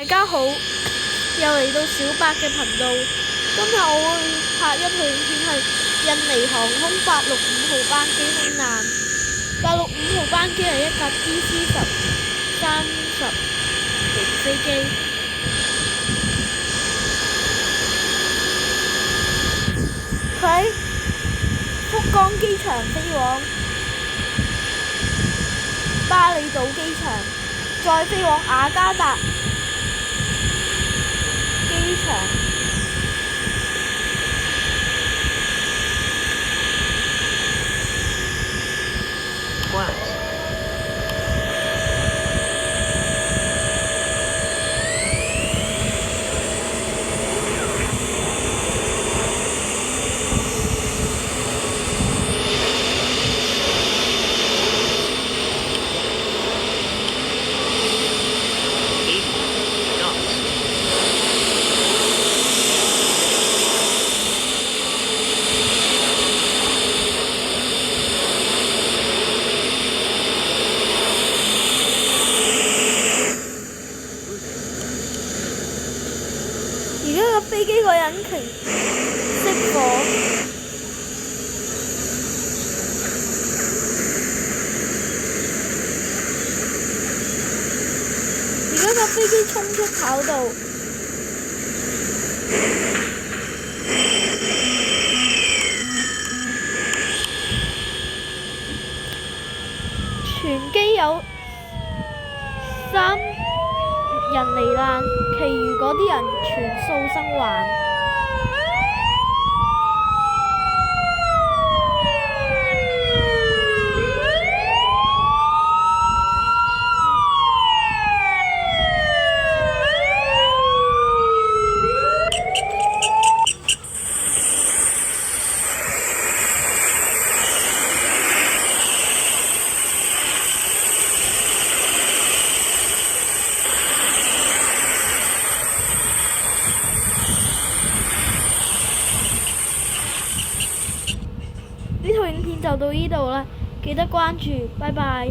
大家好，又嚟到小白嘅頻道。今日我會拍一套影片，係印尼航空865號班機空難。865號班機係一架 DC-10-30型飛機，佢喺福岡機場飛往巴厘島機場，再飛往雅加達機場。而家個飛機個引擎熄火，而家架飛機衝出跑道，全機有3人罹難，其餘嗰啲人全數生還。呢套影片就到呢度啦，記得關注，拜拜。